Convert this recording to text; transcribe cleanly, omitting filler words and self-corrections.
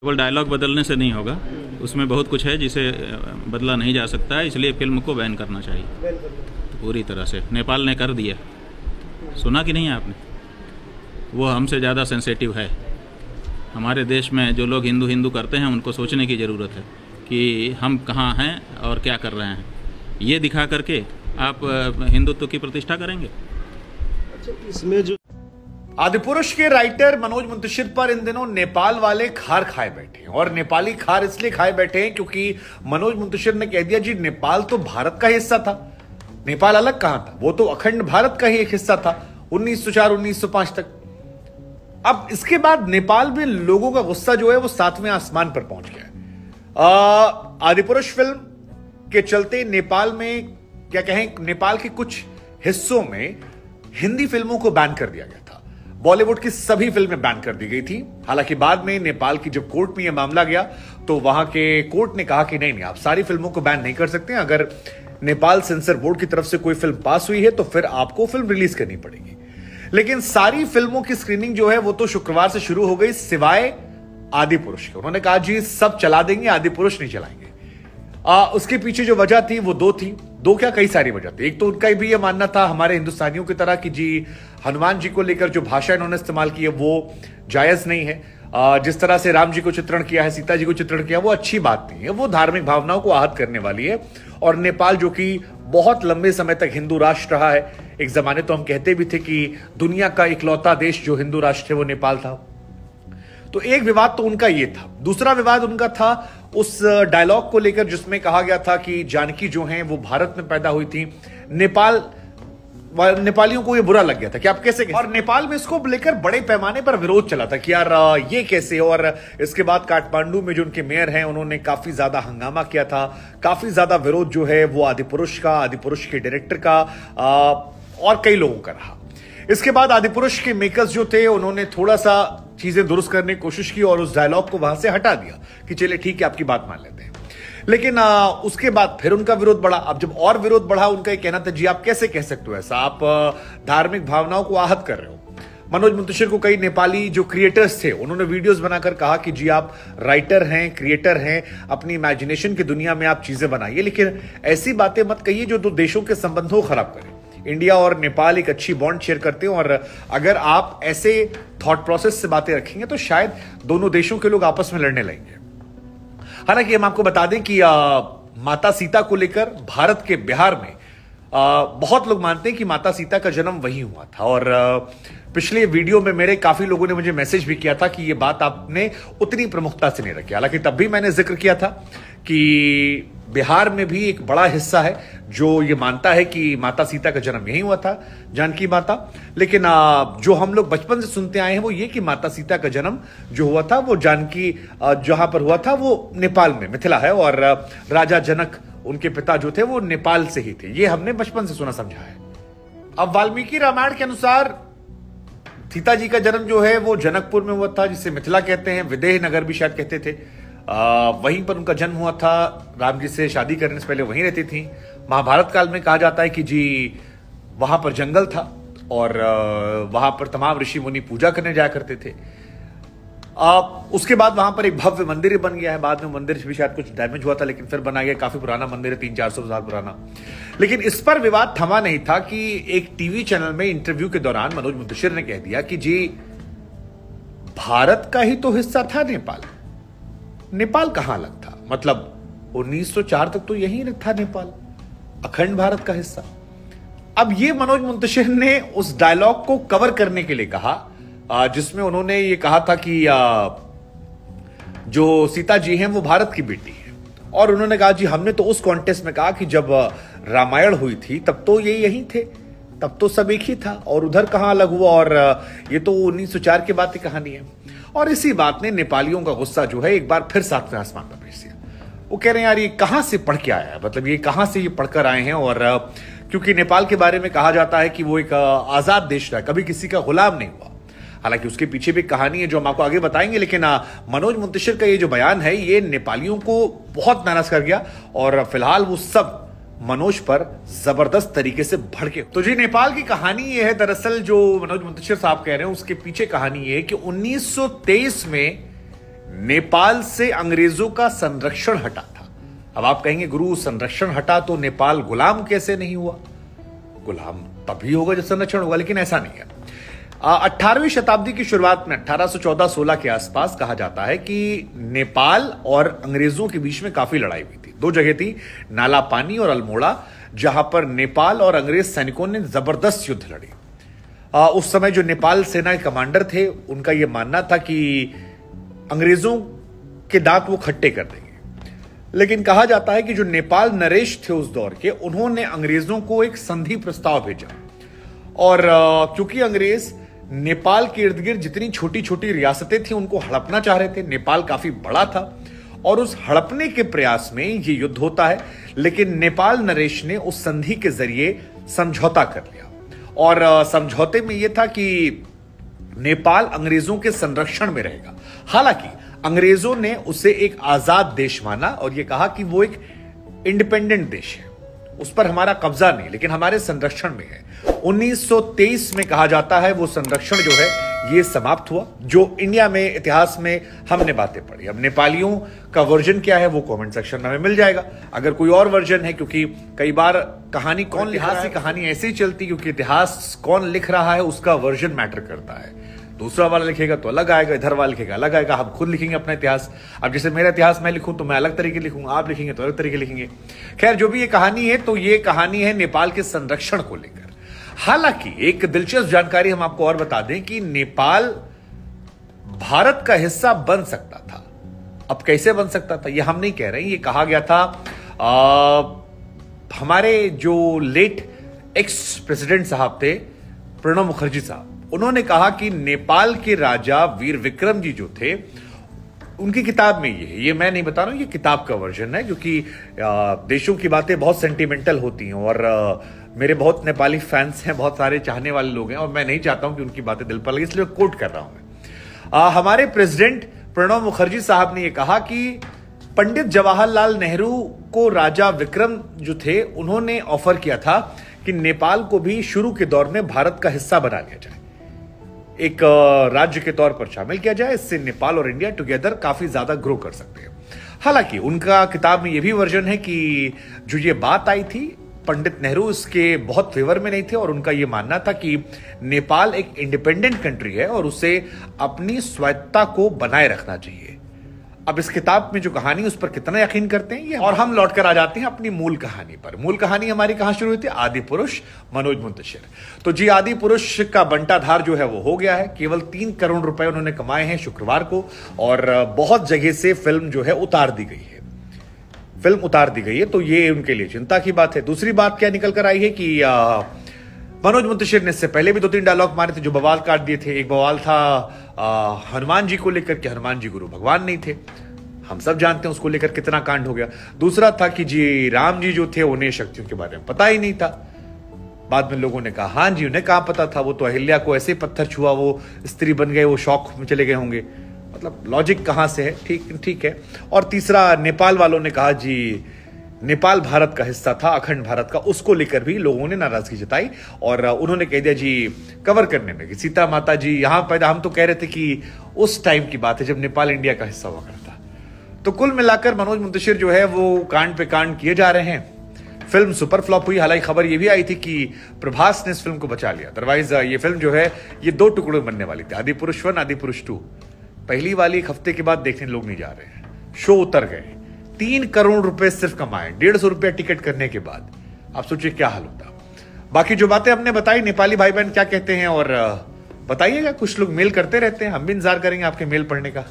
केवल डायलॉग बदलने से नहीं होगा, उसमें बहुत कुछ है जिसे बदला नहीं जा सकता है, इसलिए फिल्म को बैन करना चाहिए तो पूरी तरह से। नेपाल ने कर दिया, सुना कि नहीं आपने? वो हमसे ज़्यादा सेंसिटिव है। हमारे देश में जो लोग हिंदू हिंदू करते हैं उनको सोचने की ज़रूरत है कि हम कहाँ हैं और क्या कर रहे हैं। ये दिखा करके आप हिंदुत्व की प्रतिष्ठा करेंगे? अच्छा, इसमें जो आदिपुरुष के राइटर मनोज मुंतशिर पर इन दिनों नेपाल वाले खार खाए बैठे हैं, और नेपाली खार इसलिए खाए बैठे हैं क्योंकि मनोज मुंतशिर ने कह दिया जी नेपाल तो भारत का हिस्सा था। नेपाल अलग कहां था, वो तो अखंड भारत का ही एक हिस्सा था 1904-1905 तक। अब इसके बाद नेपाल में लोगों का गुस्सा जो है वो 7वें आसमान पर पहुंच गया है। आदिपुरुष फिल्म के चलते नेपाल में क्या कहें, नेपाल के कुछ हिस्सों में हिंदी फिल्मों को बैन कर दिया गया था। बॉलीवुड की सभी फिल्में बैन कर दी गई थी। हालांकि बाद में नेपाल की जब कोर्ट में यह मामला गया तो वहां के कोर्ट ने कहा कि नहीं आप सारी फिल्मों को बैन नहीं कर सकते। अगर नेपाल सेंसर बोर्ड की तरफ से कोई फिल्म पास हुई है तो फिर आपको फिल्म रिलीज करनी पड़ेगी। लेकिन सारी फिल्मों की स्क्रीनिंग जो है वो तो शुक्रवार से शुरू हो गई, सिवाय आदिपुरुष के। उन्होंने कहा जी सब चला देंगे, आदिपुरुष नहीं चलाएंगे। उसके पीछे जो वजह थी वो दो क्या कई सारी वजह थी। एक तो उनका भी यह मानना था हमारे हिंदुस्तानियों की तरह कि जी हनुमान जी को लेकर जो भाषा इन्होंने इस्तेमाल की है वो जायज नहीं है। जिस तरह से राम जी को चित्रण किया है, सीता जी को चित्रण किया, वो अच्छी बात नहीं है, वो धार्मिक भावनाओं को आहत करने वाली है। और नेपाल जो कि बहुत लंबे समय तक हिंदू राष्ट्र रहा है, एक जमाने तो हम कहते भी थे कि दुनिया का इकलौता देश जो हिंदू राष्ट्र है वो नेपाल था। तो एक विवाद तो उनका ये था। दूसरा विवाद उनका था उस डायलॉग को लेकर जिसमें कहा गया था कि जानकी जो हैं वो भारत में पैदा हुई थी। नेपालियों को ये बुरा लग गया था कि आप कैसे, और नेपाल में इसको लेकर बड़े पैमाने पर विरोध चला था कि यार ये कैसे। और इसके बाद काठमांडू में जो उनके मेयर हैं उन्होंने काफी ज्यादा हंगामा किया था, काफी ज्यादा विरोध जो है वो आदिपुरुष का, आदिपुरुष के डायरेक्टर का और कई लोगों का रहा। इसके बाद आदिपुरुष के मेकर्स जो थे उन्होंने थोड़ा सा चीजें दुरुस्त करने की कोशिश की और उस डायलॉग को वहां से हटा दिया कि चलिए ठीक है आपकी बात मान लेते हैं। लेकिन उसके बाद फिर उनका विरोध बढ़ा। अब जब और विरोध बढ़ा, उनका ये कहना था जी आप कैसे कह सकते हो ऐसा, आप धार्मिक भावनाओं को आहत कर रहे हो। मनोज मुंतशिर को कई नेपाली जो क्रिएटर्स थे उन्होंने वीडियोस बनाकर कहा कि जी आप राइटर हैं, क्रिएटर हैं, अपनी इमेजिनेशन की दुनिया में आप चीजें बनाइए, लेकिन ऐसी बातें मत कहिए जो दो देशों के संबंधों को खराब करें। इंडिया और नेपाल एक अच्छी बॉन्ड शेयर करते हैं और अगर आप ऐसे थॉट प्रोसेस से बातें रखेंगे तो शायद दोनों देशों के लोग आपस में लड़ने लगेंगे। हालांकि हम आपको बता दें कि माता सीता को लेकर भारत के बिहार में बहुत लोग मानते हैं कि माता सीता का जन्म वहीं हुआ था। और पिछले वीडियो में मेरे काफी लोगों ने मुझे मैसेज भी किया था कि यह बात आपने उतनी प्रमुखता से नहीं रखी। हालांकि तब भी मैंने जिक्र किया था कि बिहार में भी एक बड़ा हिस्सा है जो ये मानता है कि माता सीता का जन्म यहीं हुआ था, जानकी माता। लेकिन जो हम लोग बचपन से सुनते आए हैं वो ये कि माता सीता का जन्म जो हुआ था वो जानकी जहां पर हुआ था वो नेपाल में, मिथिला है, और राजा जनक उनके पिता जो थे वो नेपाल से ही थे। ये हमने बचपन से सुना समझा है। अब वाल्मीकि रामायण के अनुसार सीता जी का जन्म जो है वो जनकपुर में हुआ था, जिसे मिथिला कहते हैं, विदेह नगर भी शायद कहते थे। वहीं पर उनका जन्म हुआ था। राम जी से शादी करने से पहले वहीं रहती थी। महाभारत काल में कहा जाता है कि जी वहां पर जंगल था और वहां पर तमाम ऋषि मुनि पूजा करने जाया करते थे। उसके बाद वहां पर एक भव्य मंदिर बन गया है। बाद में मंदिर भी शायद कुछ डैमेज हुआ था लेकिन फिर बना गया। काफी पुराना मंदिर है, 300-400 साल पुराना। लेकिन इस पर विवाद थमा नहीं था कि एक टीवी चैनल में इंटरव्यू के दौरान मनोज मुंतशिर ने कह दिया कि जी भारत का ही तो हिस्सा था नेपाल। नेपाल कहां अलग था, मतलब 1904 तक तो यही था नेपाल, अखंड भारत का हिस्सा। अब ये मनोज मुंतशिर ने उस डायलॉग को कवर करने के लिए कहा जिसमें उन्होंने ये कहा था कि जो सीता जी हैं वो भारत की बेटी है। और उन्होंने कहा जी हमने तो उस कॉन्टेस्ट में कहा कि जब रामायण हुई थी तब तो ये यही थे, तब तो सब एक ही था, और उधर कहां अलग हुआ, और ये तो 1904 के बाद की कहानी है। और इसी बात ने नेपालियों का गुस्सा जो है एक बार फिर 7वें आसमान पर भेज दिया। वो कह रहे हैं यार ये कहां से पढ़ के आया है, मतलब ये कहां से ये पढ़कर आए हैं। और क्योंकि नेपाल के बारे में कहा जाता है कि वो एक आजाद देश था, कभी किसी का गुलाम नहीं हुआ। हालांकि उसके पीछे भी कहानी है जो हम आपको आगे बताएंगे। लेकिन मनोज मुंतशिर का ये जो बयान है ये नेपालियों को बहुत नाराज कर गया और फिलहाल वो सब मनोज पर जबरदस्त तरीके से भड़के। तो जी नेपाल की कहानी ये है, दरअसल जो मनोज मुंतशिर साहब कह रहे हैं उसके पीछे कहानी ये है कि 1923 में नेपाल से अंग्रेजों का संरक्षण हटा था। अब आप कहेंगे गुरु संरक्षण हटा तो नेपाल गुलाम कैसे नहीं हुआ? गुलाम तभी होगा जब संरक्षण होगा, लेकिन ऐसा नहीं है। 18वीं शताब्दी की शुरुआत में 1814-16 के आसपास कहा जाता है कि नेपाल और अंग्रेजों के बीच में काफी लड़ाई हुई थी। दो जगह थी, नाला पानी और अल्मोड़ा, जहां पर नेपाल और अंग्रेज सैनिकों ने जबरदस्त युद्ध लड़ी। उस समय जो नेपाल सेना के कमांडर थे, उनका यह मानना था कि अंग्रेजों के दांत वो खट्टे कर देंगे। लेकिन कहा जाता है कि जो नेपाल नरेश थे उस दौर के, उन्होंने अंग्रेजों को एक संधि प्रस्ताव भेजा। और क्योंकि अंग्रेज नेपाल के इर्द गिर्द जितनी छोटी छोटी रियासतें थी उनको हड़पना चाह रहे थे, नेपाल काफी बड़ा था और उस हड़पने के प्रयास में ये युद्ध होता है। लेकिन नेपाल नरेश ने उस संधि के जरिए समझौता कर लिया और समझौते में यह था कि नेपाल अंग्रेजों के संरक्षण में रहेगा। हालांकि अंग्रेजों ने उसे एक आजाद देश माना और यह कहा कि वो एक इंडिपेंडेंट देश है, उस पर हमारा कब्जा नहीं, लेकिन हमारे संरक्षण में है। 1923 में कहा जाता है वो संरक्षण जो है ये समाप्त हुआ। जो इंडिया में इतिहास में हमने बातें पढ़ी, अब नेपालियों का वर्जन क्या है वो कमेंट सेक्शन में हमें मिल जाएगा। अगर कोई और वर्जन है, क्योंकि कई बार कहानी कौन लिख रहा है, कहानी ऐसे ही चलती, क्योंकि इतिहास कौन लिख रहा है उसका वर्जन मैटर करता है। दूसरा वाला लिखेगा तो अलग आएगा, इधर वाला लिखेगा अलग आएगा। हम खुद लिखेंगे अपना इतिहास। अब जैसे मेरा इतिहास मैं लिखूं तो मैं अलग तरीके लिखूंगा, आप लिखेंगे तो अलग तरीके लिखेंगे। खैर, जो भी ये कहानी है तो ये कहानी है नेपाल के संरक्षण को लेकर। हालांकि एक दिलचस्प जानकारी हम आपको और बता दें कि नेपाल भारत का हिस्सा बन सकता था। अब कैसे बन सकता था ये हम नहीं कह रहे, ये कहा गया था। हमारे जो लेट एक्स प्रेसिडेंट साहब थे, प्रणब मुखर्जी साहब, उन्होंने कहा कि नेपाल के राजा वीर विक्रम जी जो थे, उनकी किताब में ये मैं नहीं बता रहा हूं, ये किताब का वर्जन है, क्योंकि देशों की बातें बहुत सेंटिमेंटल होती हैं और मेरे बहुत नेपाली फैंस हैं, बहुत सारे चाहने वाले लोग हैं और मैं नहीं चाहता हूं कि उनकी बातें दिल पर लगे, इसलिए कोट कर रहा हूं मैं। हमारे प्रेसिडेंट प्रणब मुखर्जी साहब ने यह कहा कि पंडित जवाहरलाल नेहरू को राजा विक्रम जो थे उन्होंने ऑफर किया था कि नेपाल को भी शुरू के दौर में भारत का हिस्सा बना लिया जाए, एक राज्य के तौर पर शामिल किया जाए। इससे नेपाल और इंडिया टुगेदर काफी ज्यादा ग्रो कर सकते हैं। हालांकि उनका किताब में यह भी वर्जन है कि जो ये बात आई थी, पंडित नेहरू इसके बहुत फेवर में नहीं थे और उनका यह मानना था कि नेपाल एक इंडिपेंडेंट कंट्री है और उसे अपनी स्वायत्तता को बनाए रखना चाहिए। अब इस किताब में जो कहानी उस पर कितना यकीन करते हैं ये, और हम लौटकर आ जाते हैं अपनी मूल कहानी पर। मूल कहानी हमारी कहां शुरू हुई थी? आदि पुरुष मनोज मुंतशिर। तो जी, आदि पुरुष का बंटाधार जो है वो हो गया है। केवल 3 करोड़ रुपए उन्होंने कमाए हैं शुक्रवार को और बहुत जगह से फिल्म जो है उतार दी गई है। फिल्म उतार दी गई है तो ये उनके लिए चिंता की बात है। दूसरी बात क्या निकल कर आई है कि मनोज मुंतशिर ने इससे पहले भी 2-3 डायलॉग मारे थे जो बवाल काट दिए थे। एक बवाल था हनुमान जी को लेकर कि हनुमान जी गुरु भगवान नहीं थे, हम सब जानते हैं उसको लेकर कितना कांड हो गया। दूसरा था कि जी राम जी जो थे उन्हें शक्तियों के बारे में पता ही नहीं था। बाद में लोगों ने कहा हाँ जी उन्हें कहां पता था, वो तो अहिल्या को ऐसे पत्थर छुआ वो स्त्री बन गए, वो शौक में चले गए होंगे। मतलब लॉजिक कहां से है? ठीक है। और तीसरा, नेपाल वालों ने कहा जी नेपाल भारत का हिस्सा था, अखंड भारत का, उसको लेकर भी लोगों ने नाराजगी जताई और उन्होंने कह दिया जी कवर करने में कि सीता माता जी यहां पैदा। हम तो कह रहे थे कि उस टाइम की बात है जब नेपाल इंडिया का हिस्सा हुआ करता। तो कुल मिलाकर मनोज मुंतशिर जो है वो कांड पे कांड किए जा रहे हैं। फिल्म सुपर फ्लॉप हुई। हालांकि खबर ये भी आई थी कि प्रभास ने इस फिल्म को बचा लिया, अदरवाइज ये फिल्म जो है ये 2 टुकड़ों में बनने वाली थी, आदि पुरुष 1, आदि पुरुष 2। पहली वाली एक हफ्ते के बाद देखने लोग नहीं जा रहे हैं, शो उतर गए। 3 करोड़ रुपए सिर्फ कमाए 150 रुपया टिकट करने के बाद। आप सोचिए क्या हाल होता। बाकी जो बातें हमने बताई, नेपाली भाई बहन क्या कहते हैं और बताइएगा। कुछ लोग मेल करते रहते हैं, हम भी इंतजार करेंगे आपके मेल पढ़ने का।